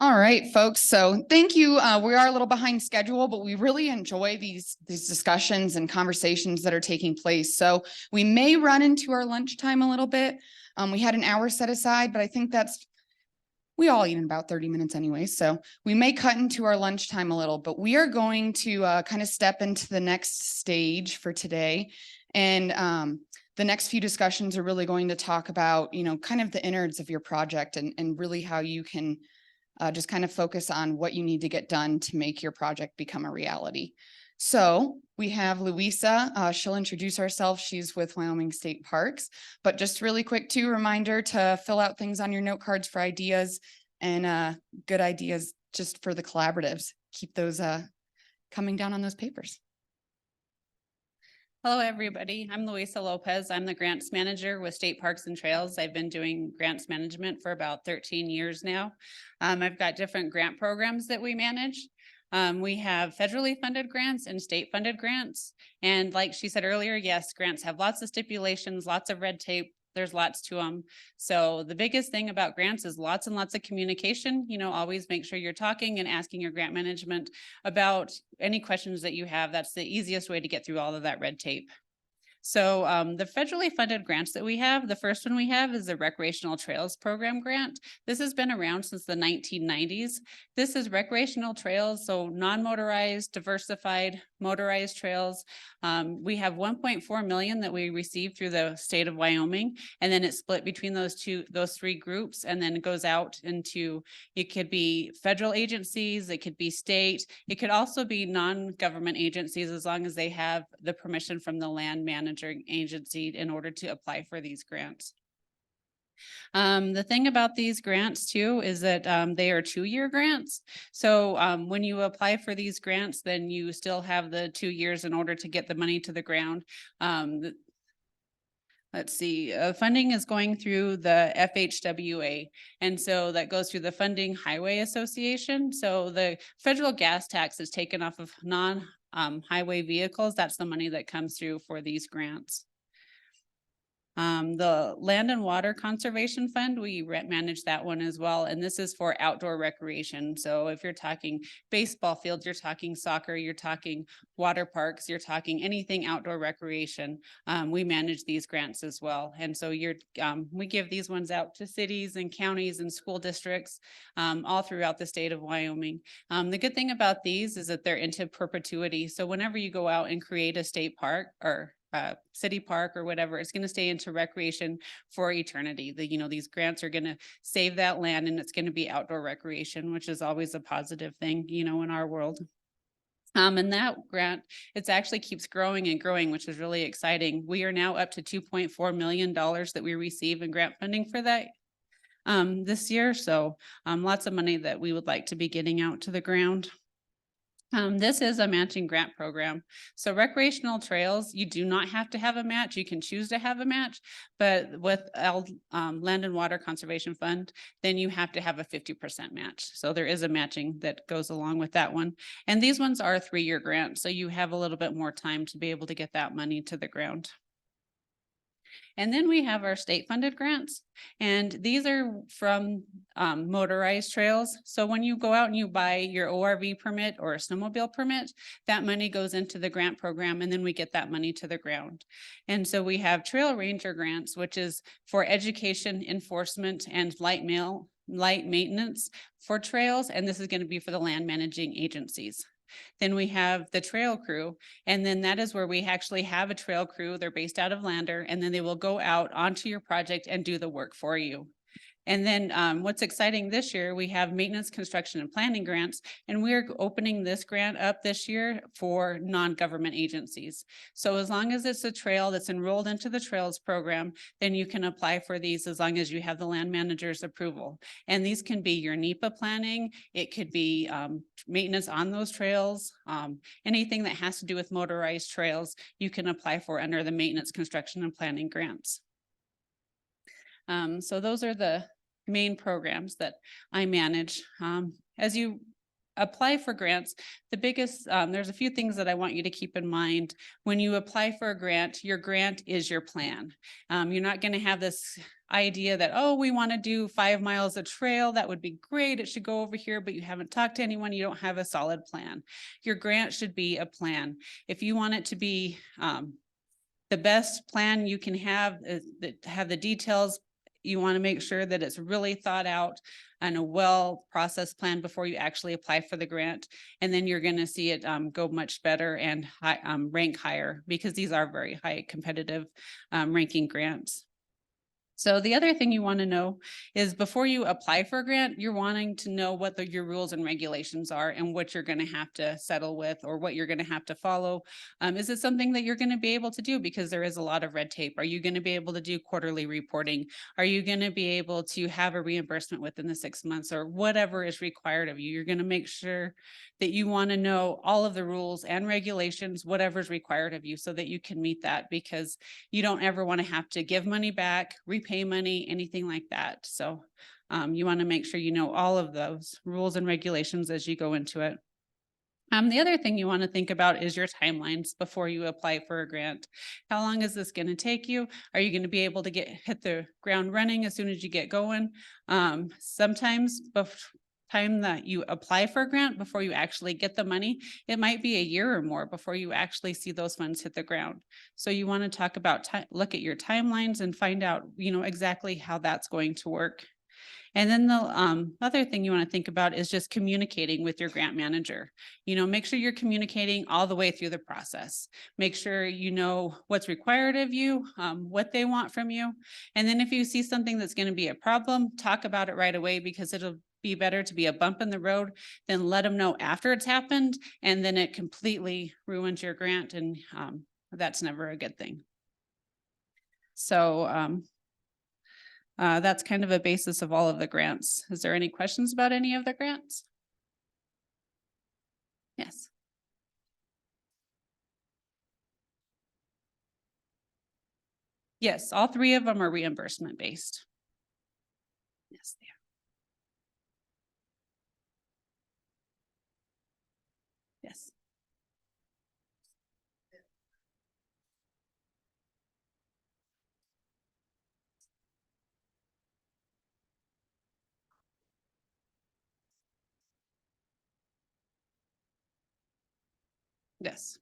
All right, folks. So thank you. We are a little behind schedule, but we really enjoy these discussions and conversations that are taking place. So we may run into our lunchtime a little bit. We had an hour set aside, but I think we all eat in about 30 minutes anyway. So we may cut into our lunchtime a little, but we are going to kind of step into the next stage for today. And the next few discussions are really going to talk about, kind of the innards of your project and really how you can just kind of focus on what you need to get done to make your project become a reality. So we have Louisa. She'll introduce herself. She's with Wyoming State Parks. But just really quick too, reminder to fill out things on your note cards for ideas and good ideas just for the collaboratives. Keep those coming down on those papers. Hello, everybody. I'm Louisa Lopez. I'm the grants manager with State Parks and Trails. I've been doing grants management for about 13 years now. I've got different grant programs that we manage. We have federally funded grants and state funded grants. And like she said earlier, yes, grants have lots of stipulations, lots of red tape. There's lots to them. So the biggest thing about grants is lots and lots of communication. Always make sure you're talking and asking your grant management about any questions that you have. That's the easiest way to get through all of that red tape. So the federally funded grants that we have, the first one we have is the Recreational Trails Program grant. This has been around since the 1990s. This is recreational trails, so non-motorized, diversified, motorized trails. We have 1.4 million that we received through the state of Wyoming, and then it's split between those three groups, and then it goes out into, it could be federal agencies, it could be state, it could also be non-government agencies as long as they have the permission from the land management agency in order to apply for these grants. The thing about these grants too is that they are 2-year grants. So when you apply for these grants, then you still have the 2 years in order to get the money to the ground. Let's see, funding is going through the FHWA. And so that goes through the Funding Highway Association. So the federal gas tax is taken off of highway vehicles. That's the money that comes through for these grants. The Land and Water Conservation Fund, we manage that one as well. And this is for outdoor recreation. So if you're talking baseball fields, you're talking soccer, you're talking water parks, you're talking anything outdoor recreation, we manage these grants as well. And so we give these ones out to cities and counties and school districts all throughout the state of Wyoming. The good thing about these is that they're into perpetuity. So whenever you go out and create a state park or city park or whatever, it's going to stay into recreation for eternity. These grants are going to save that land, and it's going to be outdoor recreation, which is always a positive thing, in our world. And that grant, it actually keeps growing and growing, which is really exciting. We are now up to $2.4 million that we receive in grant funding for that this year. So lots of money that we would like to be getting out to the ground. This is a matching grant program. So recreational trails, you do not have to have a match. You can choose to have a match, but with Land and Water Conservation Fund, then you have to have a 50% match. So there is a matching that goes along with that one. And these ones are 3-year grants. So you have a little bit more time to be able to get that money to the ground. And then we have our state funded grants, and these are from motorized trails. So when you go out and you buy your ORV permit or a snowmobile permit, that money goes into the grant program, and then we get that money to the ground. And so we have trail ranger grants, which is for education, enforcement, and light maintenance for trails. And this is going to be for the land managing agencies. Then we have the trail crew, and then that is where we actually have a trail crew. They're based out of Lander, and then they will go out onto your project and do the work for you. And then what's exciting this year, we have maintenance, construction, and planning grants, and we're opening this grant up this year for non-government agencies. So as long as it's a trail that's enrolled into the trails program, then you can apply for these as long as you have the land manager's approval. And these can be your NEPA planning, it could be maintenance on those trails, anything that has to do with motorized trails, you can apply for under the maintenance, construction, and planning grants. So those are the main programs that I manage. As you apply for grants, the biggest, there's a few things that I want you to keep in mind. When you apply for a grant, your grant is your plan. You're not going to have this idea that, oh, we want to do 5 miles of trail. That would be great. It should go over here, but you haven't talked to anyone. You don't have a solid plan. Your grant should be a plan. If you want it to be the best plan you can have the details, you want to make sure that it's really thought out and a well-processed plan before you actually apply for the grant. And then you're going to see it go much better and rank higher, because these are very high competitive ranking grants. So the other thing you want to know is before you apply for a grant, you're wanting to know what your rules and regulations are and what you're going to have to settle with or what you're going to have to follow. Is it something that you're going to be able to do? Because there is a lot of red tape. Are you going to be able to do quarterly reporting? Are you going to be able to have a reimbursement within the 6 months or whatever is required of you? You're going to make sure that you want to know all of the rules and regulations, whatever's required of you, so that you can meet that, because you don't ever want to have to give money back, repay money, anything like that. So you want to make sure you know all of those rules and regulations as you go into it. The other thing you want to think about is your timelines before you apply for a grant. How long is this going to take you? Are you going to be able to hit the ground running as soon as you get going? Sometimes time that you apply for a grant before you actually get the money, it might be a year or more before you actually see those funds hit the ground. So you want to talk about look at your timelines and find out, exactly how that's going to work. And then the other thing you want to think about is just communicating with your grant manager. Make sure you're communicating all the way through the process. Make sure you know what's required of you, what they want from you. And then if you see something that's going to be a problem, talk about it right away, because it'll be better to be a bump in the road than let them know after it's happened and then it completely ruins your grant, and that's never a good thing. So that's kind of a basis of all of the grants. Is there any questions about any of the grants? Yes. Yes, all 3 of them are reimbursement based. Yes, they are. Yes. Yes.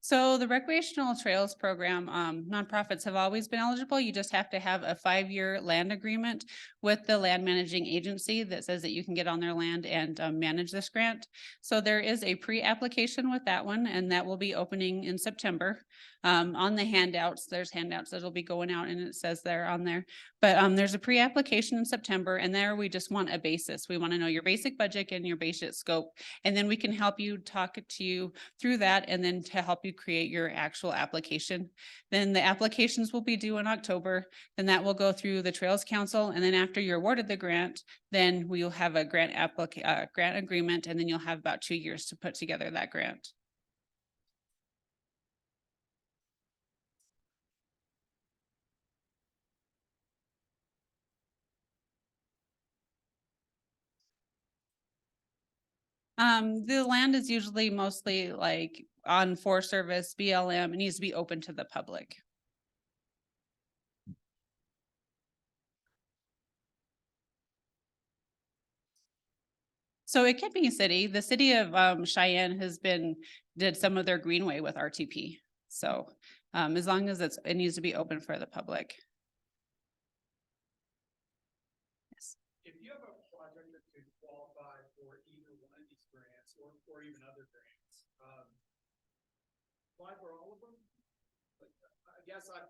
So the recreational trails program, nonprofits have always been eligible. You just have to have a 5-year land agreement with the land managing agency that says that you can get on their land and manage this grant. So there is a pre-application with that one, and that will be opening in September. On the handouts, there's handouts that'll be going out, and it says they're on there. But there's a pre-application in September, and there we just want a basis. We want to know your basic budget and your basic scope, and then we can help you talk to you through that, and then to help you create your actual application. Then the applications will be due in October. Then that will go through the Trails Council, and then after you're awarded the grant, then we'll have a grant agreement, and then you'll have about 2 years to put together that grant. The land is usually mostly like on Forest Service, BLM. It needs to be open to the public. So it can be a city. The city of Cheyenne did some of their greenway with RTP. So as long as it needs to be open for the public. Yes. If you have a project that could qualify for either one of these grants or even other grants, apply for all of them? Like, I guess I'm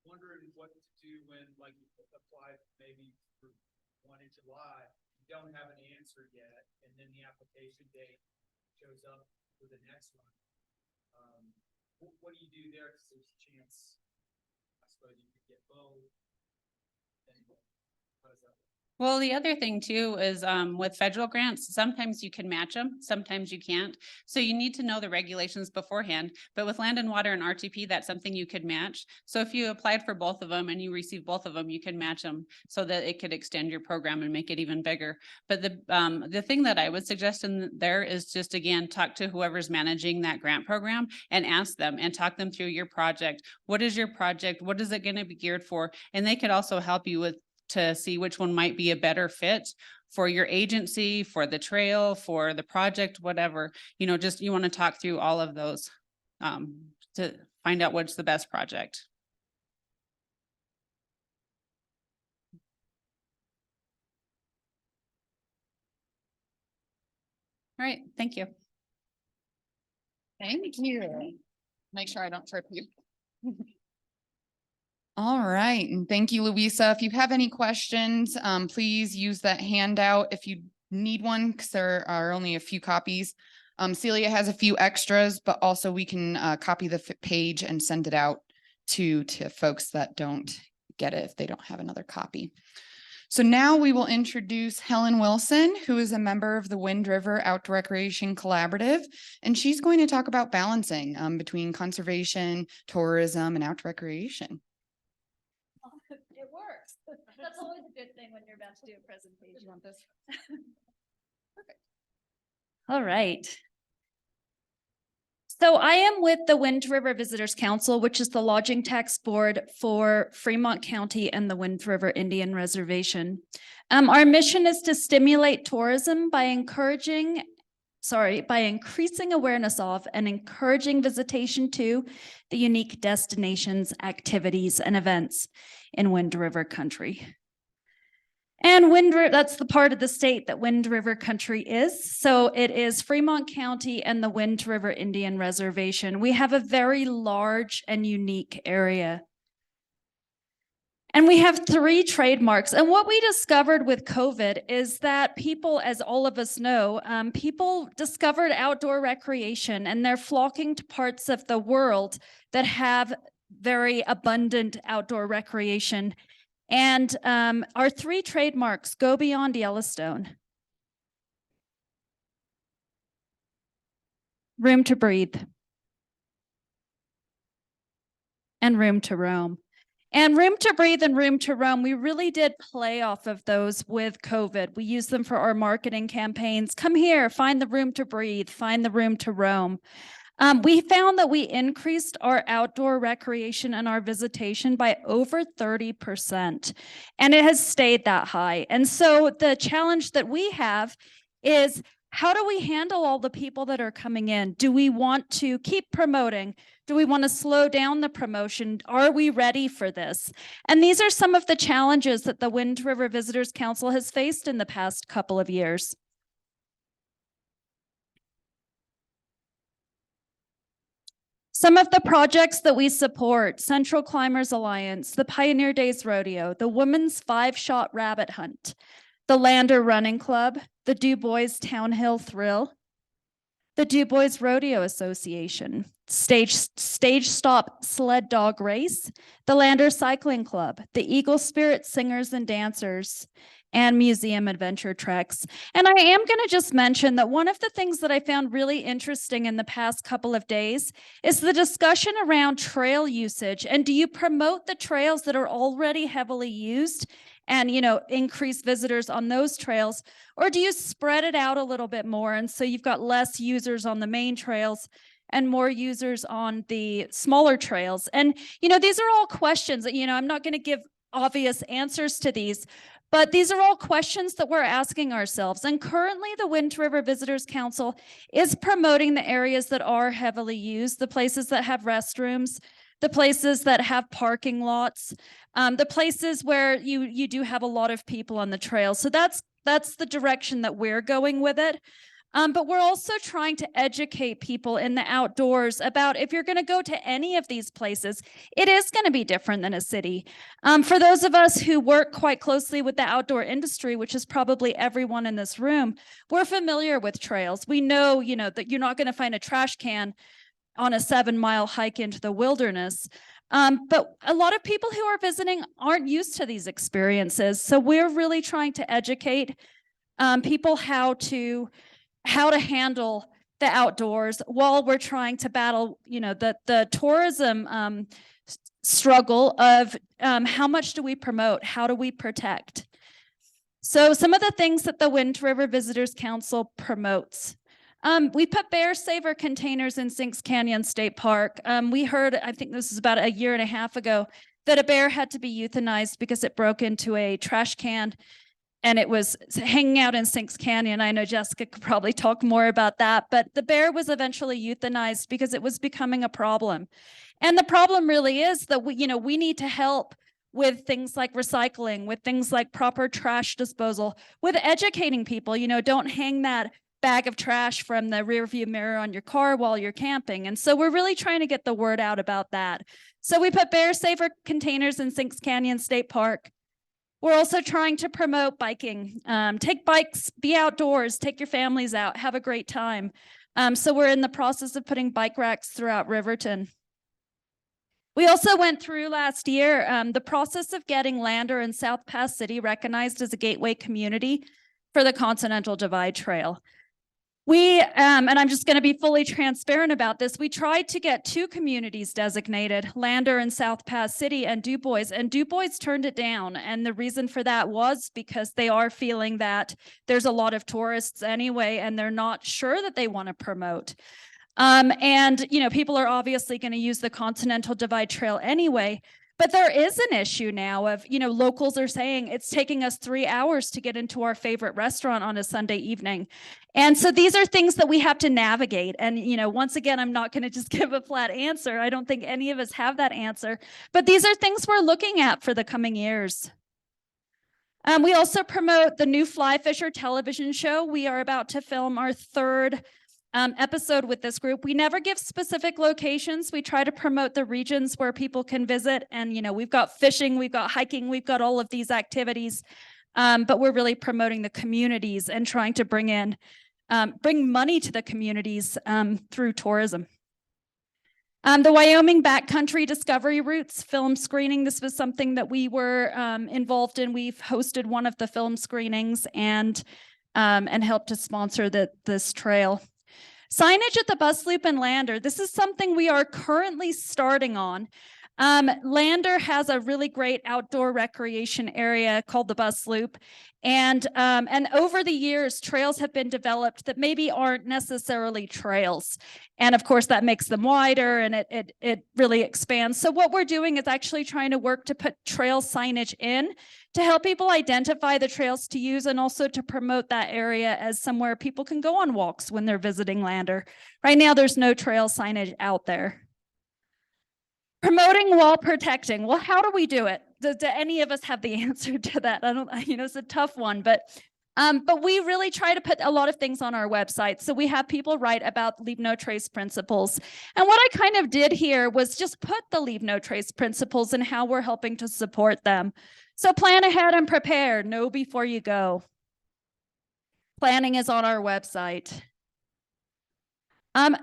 wondering what to do when, like, you apply maybe for one in July, you don't have an answer yet, and then the application date shows up for the next one. What do you do there? Because there's a chance, I suppose, you could get both. How does that work? Well, the other thing too is with federal grants, sometimes you can match them, sometimes you can't. So you need to know the regulations beforehand. But with land and water and RTP, that's something you could match. So if you applied for both of them and you receive both of them, you can match them so that it could extend your program and make it even bigger. But the thing that I would suggest in there is just, again, talk to whoever's managing that grant program and ask them and talk them through your project. What is your project? What is it going to be geared for? And they could also help you with to see which one might be a better fit for your agency, for the trail, for the project, whatever, just you want to talk through all of those to find out what's the best project. All right, thank you. Thank you. Make sure I don't trip you. All right, and thank you, Louisa. If you have any questions, please use that handout if you need one, because there are only a few copies. Celia has a few extras, but also we can copy the page and send it out to folks that don't get it if they don't have another copy. So now we will introduce Helen Wilson, who is a member of the Wind River Outdoor Recreation Collaborative, and she's going to talk about balancing between conservation, tourism, and outdoor recreation. It works. That's always a good thing when you're about to do a presentation. You want this? All right. So I am with the Wind River Visitors Council, which is the lodging tax board for Fremont County and the Wind River Indian Reservation. Our mission is to stimulate tourism by increasing awareness of and encouraging visitation to the unique destinations, activities, and events in Wind River country. And that's the part of the state that Wind River country is. So it is Fremont County and the Wind River Indian Reservation. We have a very large and unique area. And we have 3 trademarks. And what we discovered with COVID is that people, as all of us know, people discovered outdoor recreation and they're flocking to parts of the world that have very abundant outdoor recreation. And our 3 trademarks go beyond Yellowstone. Room to breathe. And room to roam. And room to breathe and room to roam, we really did play off of those with COVID. We used them for our marketing campaigns. Come here, find the room to breathe, find the room to roam. We found that we increased our outdoor recreation and our visitation by over 30%, and it has stayed that high. And so the challenge that we have is, how do we handle all the people that are coming in? Do we want to keep promoting? Do we want to slow down the promotion? Are we ready for this? And these are some of the challenges that the Wind River Visitors Council has faced in the past couple of years. Some of the projects that we support: Central Climbers Alliance, the Pioneer Days Rodeo, the Women's 5-Shot Rabbit Hunt, the Lander Running Club, the Du Bois Townhill Thrill, the Du Bois Rodeo Association, Stage Stop Sled Dog Race, the Lander Cycling Club, the Eagle Spirit Singers and Dancers, and Museum Adventure Treks. And I am going to just mention that one of the things that I found really interesting in the past couple of days is the discussion around trail usage. And do you promote the trails that are already heavily used and, increase visitors on those trails? Or do you spread it out a little bit more? And so you've got less users on the main trails and more users on the smaller trails. And, these are all questions that, I'm not going to give obvious answers to these, but these are all questions that we're asking ourselves. And currently, the Wind River Visitors Council is promoting the areas that are heavily used, the places that have restrooms, the places that have parking lots, the places where you do have a lot of people on the trail. So that's the direction that we're going with it. But we're also trying to educate people in the outdoors about, if you're going to go to any of these places, it is going to be different than a city. For those of us who work quite closely with the outdoor industry, which is probably everyone in this room, we're familiar with trails. We know, that you're not going to find a trash can on a 7-mile hike into the wilderness. But a lot of people who are visiting aren't used to these experiences. So we're really trying to educate people how to handle the outdoors while we're trying to battle, the tourism struggle of how much do we promote? How do we protect? So some of the things that the Wind River Visitors Council promotes. We put bear saver containers in Sinks Canyon State Park. We heard, I think this is about a year and a half ago, that a bear had to be euthanized because it broke into a trash can and it was hanging out in Sinks Canyon. I know Jessica could probably talk more about that, but the bear was eventually euthanized because it was becoming a problem. And the problem really is that we need to help with things like recycling, with things like proper trash disposal, with educating people, don't hang that bag of trash from the rear view mirror on your car while you're camping. And so we're really trying to get the word out about that. So we put bear saver containers in Sinks Canyon State Park. We're also trying to promote biking. Take bikes, be outdoors, take your families out, have a great time. So we're in the process of putting bike racks throughout Riverton. We also went through last year the process of getting Lander and South Pass City recognized as a gateway community for the Continental Divide Trail. We, and I'm just going to be fully transparent about this, we tried to get 2 communities designated, Lander and South Pass City and Du Bois turned it down. And the reason for that was because they are feeling that there's a lot of tourists anyway, and they're not sure that they want to promote. And people are obviously going to use the Continental Divide Trail anyway. But there is an issue now of, locals are saying it's taking us 3 hours to get into our favorite restaurant on a Sunday evening. And so these are things that we have to navigate. And, once again, I'm not going to just give a flat answer. I don't think any of us have that answer. But these are things we're looking at for the coming years. We also promote the new Fly Fisher television show. We are about to film our 3rd episode with this group. We never give specific locations. We try to promote the regions where people can visit. And, we've got fishing, we've got hiking, we've got all of these activities. But we're really promoting the communities and trying to bring money to the communities through tourism. The Wyoming Backcountry Discovery Routes film screening. This was something that we were involved in. We've hosted one of the film screenings and helped to sponsor this trail. Signage at the bus loop and Lander. This is something we are currently starting on. Lander has a really great outdoor recreation area called the bus loop. And over the years, trails have been developed that maybe aren't necessarily trails. And of course, that makes them wider and it really expands. So what we're doing is actually trying to work to put trail signage in to help people identify the trails to use and also to promote that area as somewhere people can go on walks when they're visiting Lander. Right now, there's no trail signage out there. Promoting while protecting. Well, how do we do it? Do any of us have the answer to that? I don't, it's a tough one, but we really try to put a lot of things on our website. So we have people write about leave no trace principles. And what I kind of did here was just put the leave no trace principles and how we're helping to support them. So plan ahead and prepare. Know before you go. Planning is on our website.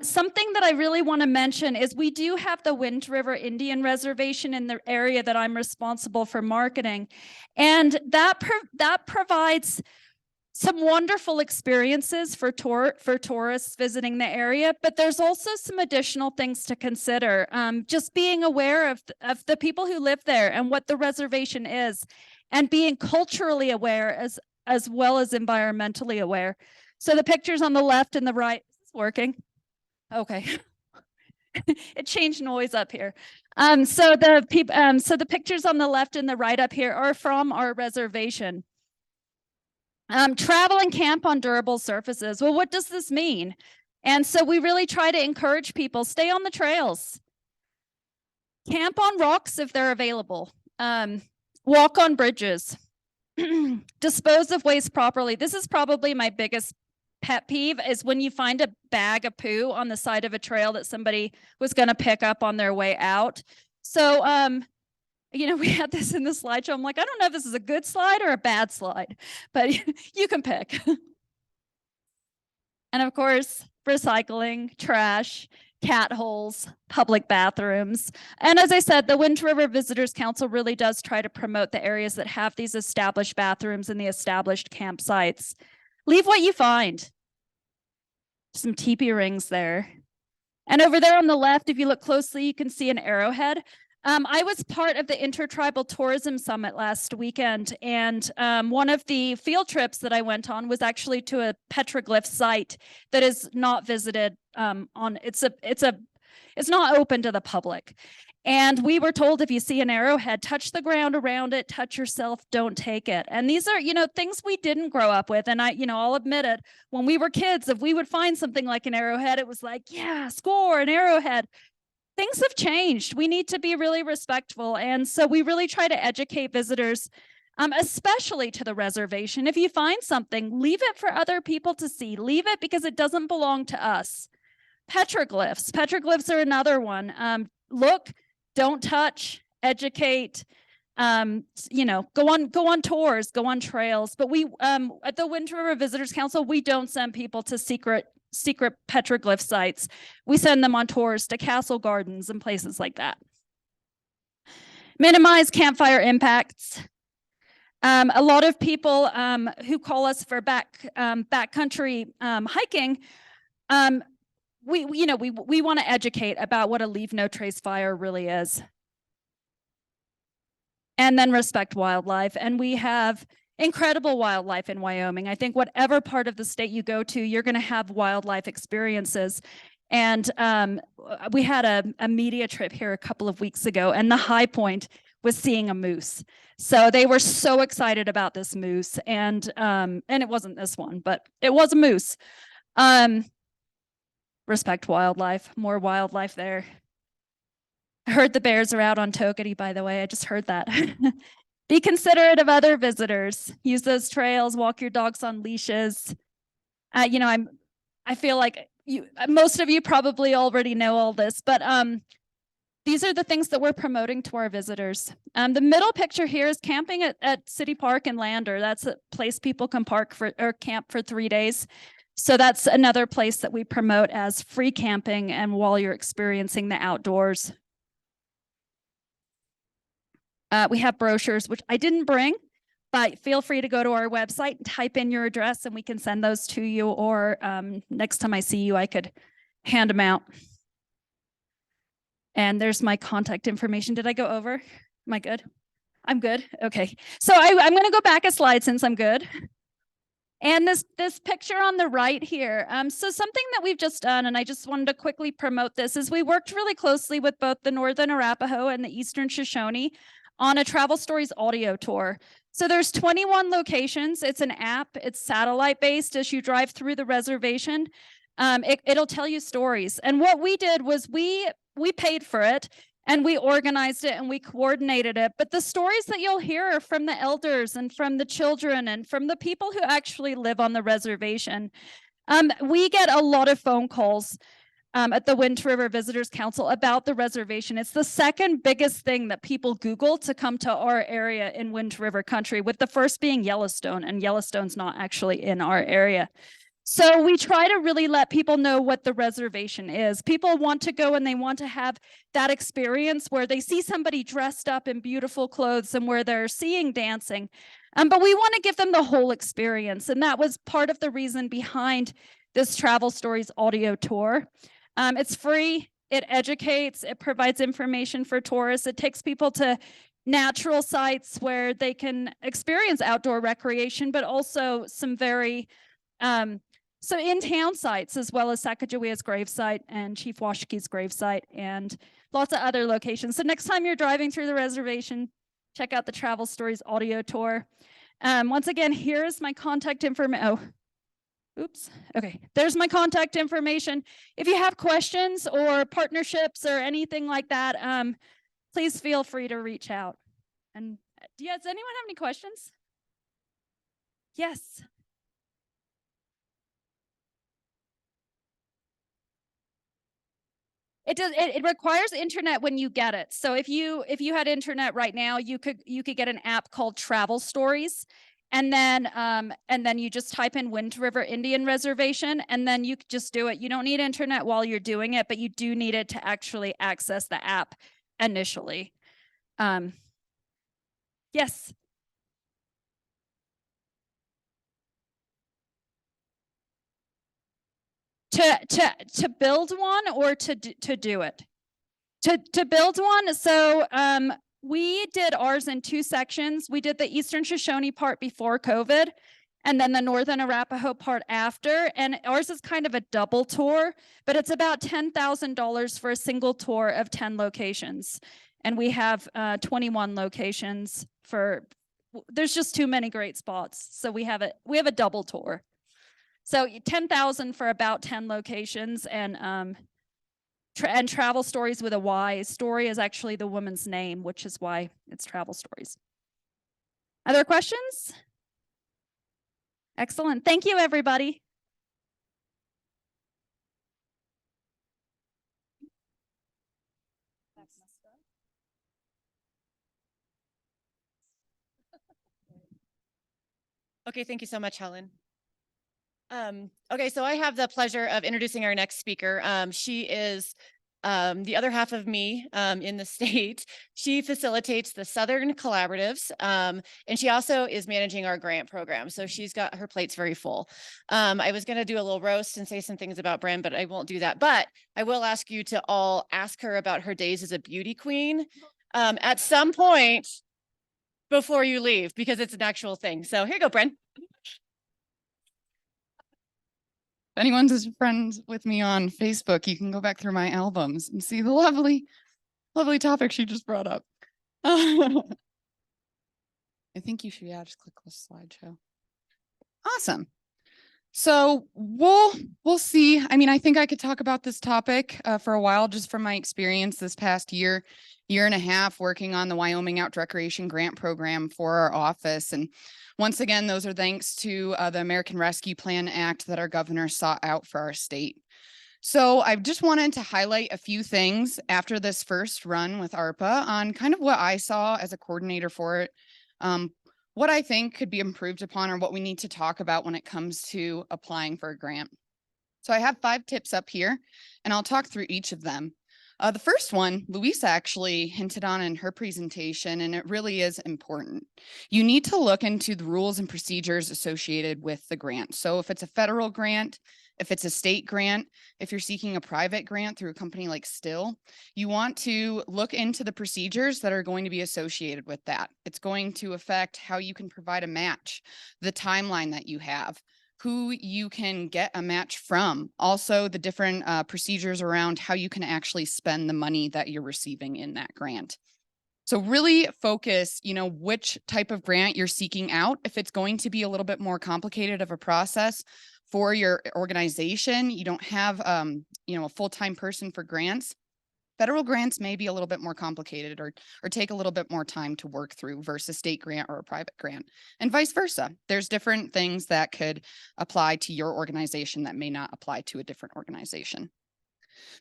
Something that I really want to mention is we do have the Wind River Indian Reservation in the area that I'm responsible for marketing. And that provides some wonderful experiences for tourists visiting the area, but there's also some additional things to consider. Just being aware of the people who live there and what the reservation is, and being culturally aware as well as environmentally aware. So the pictures on the left and the right, is this working? Okay. It changed noise up here. So the pictures on the left and the right up here are from our reservation. Travel and camp on durable surfaces. Well, what does this mean? And so we really try to encourage people, stay on the trails. Camp on rocks if they're available. Walk on bridges. Dispose of waste properly. This is probably my biggest pet peeve, is when you find a bag of poo on the side of a trail that somebody was going to pick up on their way out. So, we had this in the slideshow. I'm like, I don't know if this is a good slide or a bad slide, but you can pick. And of course, recycling, trash, cat holes, public bathrooms. And as I said, the Wind River Visitors Council really does try to promote the areas that have these established bathrooms and the established campsites. Leave what you find. Some teepee rings there. And over there on the left, if you look closely, you can see an arrowhead. I was part of the Intertribal Tourism Summit last weekend, and one of the field trips that I went on was actually to a petroglyph site that is not visited. It's not open to the public. And we were told, if you see an arrowhead, touch the ground around it, touch yourself, don't take it. And these are, things we didn't grow up with. And I'll admit it, when we were kids, if we would find something like an arrowhead, it was like, yeah, score, an arrowhead. Things have changed. We need to be really respectful. And so we really try to educate visitors, especially to the reservation. If you find something, leave it for other people to see. Leave it because it doesn't belong to us. Petroglyphs. Petroglyphs are another one. Look, don't touch, educate, go on tours, go on trails. But we, at the Wind River Visitors Council, we don't send people to secret petroglyph sites. We send them on tours to castle gardens and places like that. Minimize campfire impacts. A lot of people who call us for backcountry hiking, we want to educate about what a leave no trace fire really is. And then respect wildlife. And we have incredible wildlife in Wyoming. I think whatever part of the state you go to, you're going to have wildlife experiences. And we had a media trip here a couple of weeks ago, and the high point was seeing a moose. So they were so excited about this moose, and it wasn't this one, but it was a moose. Respect wildlife, more wildlife there. I heard the bears are out on Toketee, by the way. I just heard that. Be considerate of other visitors. Use those trails, walk your dogs on leashes. I feel like most of you probably already know all this, but these are the things that we're promoting to our visitors. The middle picture here is camping at City Park in Lander. That's a place people can camp for 3 days. So that's another place that we promote as free camping and while you're experiencing the outdoors. We have brochures, which I didn't bring, but feel free to go to our website and type in your address and we can send those to you, or next time I see you, I could hand them out. And there's my contact information. Did I go over? Am I good? I'm good. Okay. So I'm going to go back a slide since I'm good. And this picture on the right here. So something that we've just done, and I just wanted to quickly promote this, is we worked really closely with both the Northern Arapaho and the Eastern Shoshone on a Travel Stories audio tour. So there's 21 locations. It's an app. It's satellite based. As you drive through the reservation, it'll tell you stories. And what we did was we paid for it and we organized it and we coordinated it. But the stories that you'll hear are from the elders and from the children and from the people who actually live on the reservation. We get a lot of phone calls at the Wind River Visitors Council about the reservation. It's the second biggest thing that people Google to come to our area in Wind River country, with the first being Yellowstone, and Yellowstone's not actually in our area. So we try to really let people know what the reservation is. People want to go and they want to have that experience where they see somebody dressed up in beautiful clothes and where they're seeing dancing. But we want to give them the whole experience. And that was part of the reason behind this Travel Stories audio tour. It's free, it educates, it provides information for tourists. It takes people to natural sites where they can experience outdoor recreation, but also some very, so in-town sites, as well as Sacagawea's gravesite and Chief Washaki's gravesite and lots of other locations. So next time you're driving through the reservation, check out the Travel Stories audio tour. Once again, here's my contact information. Oh. Oops. Okay, there's my contact information. If you have questions or partnerships or anything like that, please feel free to reach out. And does anyone have any questions? Yes. It requires internet when you get it. So if you had internet right now, you could get an app called Travel Stories. And then you just type in Wind River Indian Reservation, and then you could just do it. You don't need internet while you're doing it, but you do need it to actually access the app initially. Yes. To build one or to do it? To build one. So we did ours in 2 sections. We did the Eastern Shoshone part before COVID, and then the Northern Arapaho part after. And ours is kind of a double tour, but it's about $10,000 for a single tour of 10 locations. And we have 21 locations there's just too many great spots. So we have a double tour. So 10,000 for about 10 locations, and travel stories with a Y. Story is actually the woman's name, which is why it's Travel Stories. Other questions? Excellent. Thank you, everybody. Okay, thank you so much, Helen. Okay, so I have the pleasure of introducing our next speaker. She is the other half of me in the state. She facilitates the Southern Collaboratives, and she also is managing our grant program. So she's got her plates very full. I was going to do a little roast and say some things about Brynn, but I won't do that. But I will ask you to all ask her about her days as a beauty queen at some point before you leave, because it's an actual thing. So here you go, Brynn. If anyone's friends with me on Facebook, you can go back through my albums and see the lovely, lovely topic she just brought up. I think you should, just click the slideshow. Awesome. So we'll see. I mean, I think I could talk about this topic for a while, just from my experience this past year and a half working on the Wyoming Outdoor Recreation Grant Program for our office. And once again, those are thanks to the American Rescue Plan Act that our governor sought out for our state. So I just wanted to highlight a few things after this first run with ARPA on kind of what I saw as a coordinator for it, what I think could be improved upon, or what we need to talk about when it comes to applying for a grant. So I have 5 tips up here, and I'll talk through each of them. The first one, Louisa actually hinted on in her presentation, and it really is important. You need to look into the rules and procedures associated with the grant. So if it's a federal grant, if it's a state grant, if you're seeking a private grant through a company like Still, you want to look into the procedures that are going to be associated with that. It's going to affect how you can provide a match, the timeline that you have, who you can get a match from, also the different procedures around how you can actually spend the money that you're receiving in that grant. So really focus, which type of grant you're seeking out. If it's going to be a little bit more complicated of a process for your organization, you don't have, a full-time person for grants. Federal grants may be a little bit more complicated or take a little bit more time to work through versus state grant or a private grant, and vice versa. There's different things that could apply to your organization that may not apply to a different organization.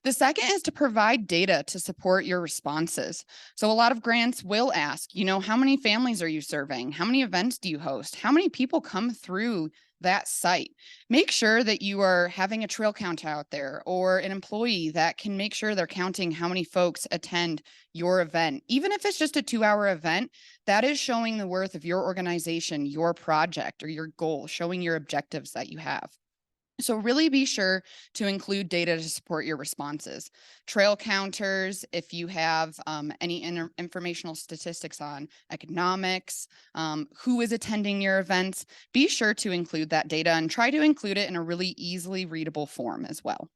The second is to provide data to support your responses. So a lot of grants will ask, how many families are you serving? How many events do you host? How many people come through that site? Make sure that you are having a trail count out there, or an employee that can make sure they're counting how many folks attend your event. Even if it's just a 2-hour event, that is showing the worth of your organization, your project, or your goal, showing your objectives that you have. So really be sure to include data to support your responses. Trail counters, if you have any informational statistics on economics, who is attending your events, be sure to include that data and try to include it in a really easily readable form as well.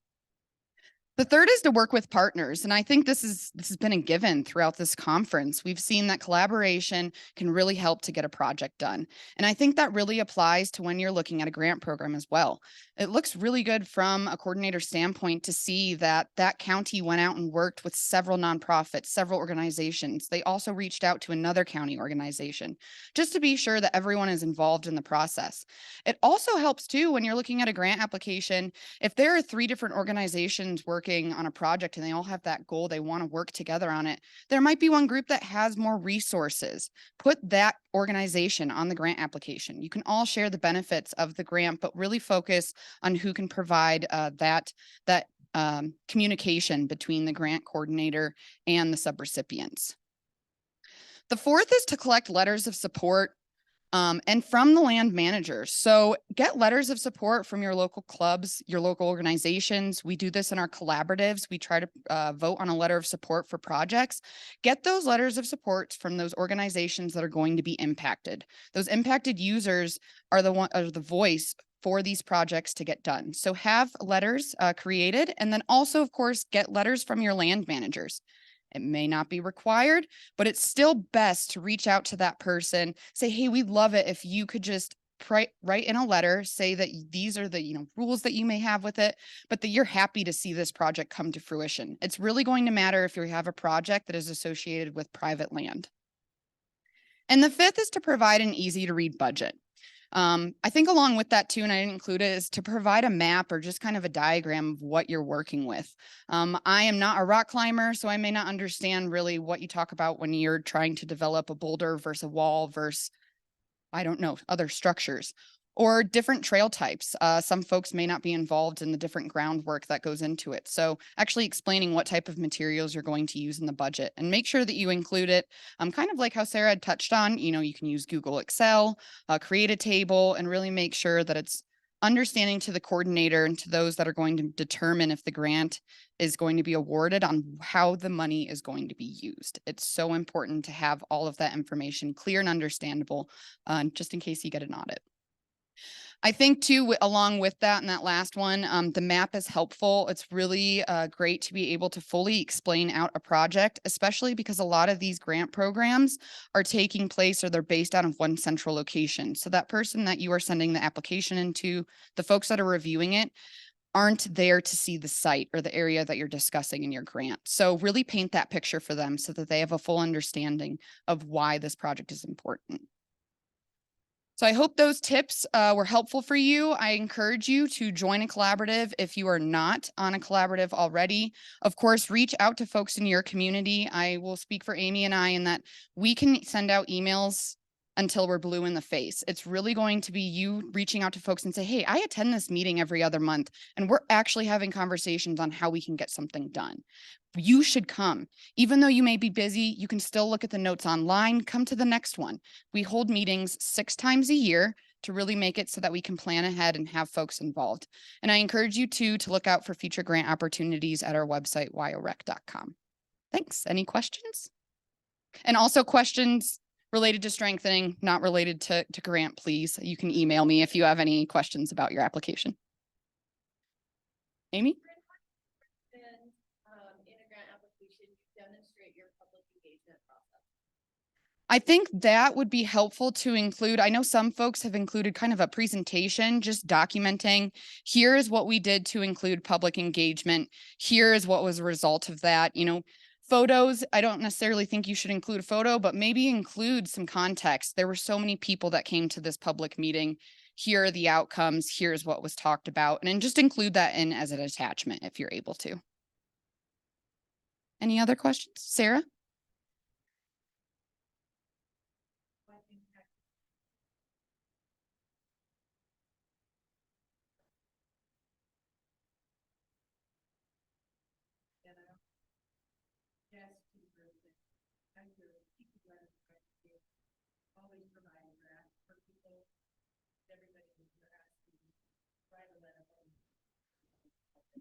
The third is to work with partners. And I think this has been a given throughout this conference. We've seen that collaboration can really help to get a project done. And I think that really applies to when you're looking at a grant program as well. It looks really good from a coordinator standpoint to see that that county went out and worked with several nonprofits, several organizations. They also reached out to another county organization, just to be sure that everyone is involved in the process. It also helps too when you're looking at a grant application, if there are 3 different organizations working working on a project and they all have that goal, they want to work together on it, there might be one group that has more resources. Put that organization on the grant application. You can all share the benefits of the grant, but really focus on who can provide that communication between the grant coordinator and the subrecipients. The fourth is to collect letters of support and from the land managers. So get letters of support from your local clubs, your local organizations. We do this in our collaboratives. We try to vote on a letter of support for projects. Get those letters of support from those organizations that are going to be impacted. Those impacted users are the voice for these projects to get done. So have letters created, and then also, of course, get letters from your land managers. It may not be required, but it's still best to reach out to that person, say, hey, we'd love it if you could just write in a letter, say that these are the rules that you may have with it, but that you're happy to see this project come to fruition. It's really going to matter if you have a project that is associated with private land. And the fifth is to provide an easy to read budget. I think along with that too, and I didn't include it, is to provide a map or just kind of a diagram of what you're working with. I am not a rock climber, so I may not understand really what you talk about when you're trying to develop a boulder versus a wall versus, I don't know, other structures or different trail types. Some folks may not be involved in the different groundwork that goes into it. So actually explaining what type of materials you're going to use in the budget and make sure that you include it. Kind of like how Sarah had touched on, you can use Google Excel, create a table, and really make sure that it's understanding to the coordinator and to those that are going to determine if the grant is going to be awarded on how the money is going to be used. It's so important to have all of that information clear and understandable, just in case you get an audit. I think too, along with that and that last one, the map is helpful. It's really great to be able to fully explain out a project, especially because a lot of these grant programs are taking place or they're based out of one central location. So that person that you are sending the application into, the folks that are reviewing it, aren't there to see the site or the area that you're discussing in your grant. So really paint that picture for them so that they have a full understanding of why this project is important. So I hope those tips were helpful for you. I encourage you to join a collaborative if you are not on a collaborative already. Of course, reach out to folks in your community. I will speak for Amy and I in that we can send out emails until we're blue in the face. It's really going to be you reaching out to folks and say, hey, I attend this meeting every other month, and we're actually having conversations on how we can get something done. You should come. Even though you may be busy, you can still look at the notes online, come to the next one. We hold meetings 6 times a year to really make it so that we can plan ahead and have folks involved. And I encourage you to look out for future grant opportunities at our website, yorec.com. Thanks. Any questions? And also questions related to strengthening, not related to grant, please. You can email me if you have any questions about your application. Amy? I think that would be helpful to include. I know some folks have included kind of a presentation, just documenting, here is what we did to include public engagement. Here is what was a result of that. Photos, I don't necessarily think you should include a photo, but maybe include some context. There were so many people that came to this public meeting. Here are the outcomes. Here's what was talked about. And then just include that in as an attachment if you're able to. Any other questions? Sarah?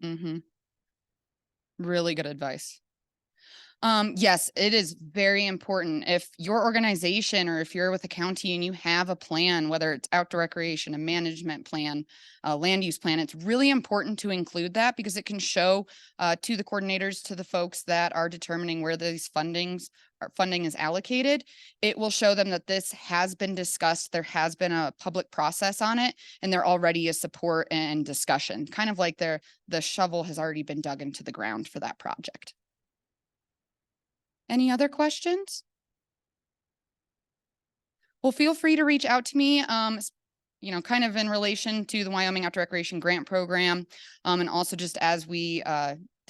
Mm-hmm. Really good advice. Yes, it is very important. If your organization or if you're with a county and you have a plan, whether it's outdoor recreation, a management plan, a land use plan, it's really important to include that because it can show to the coordinators, to the folks that are determining where these funding is allocated. It will show them that this has been discussed. There has been a public process on it, and there already is support and discussion, kind of like the shovel has already been dug into the ground for that project. Any other questions? Well, feel free to reach out to me, kind of in relation to the Wyoming Outdoor Recreation Grant Program, and also just as we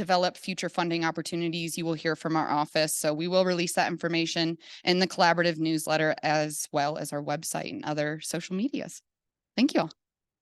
develop future funding opportunities, you will hear from our office. So we will release that information in the collaborative newsletter as well as our website and other social medias. Thank you all.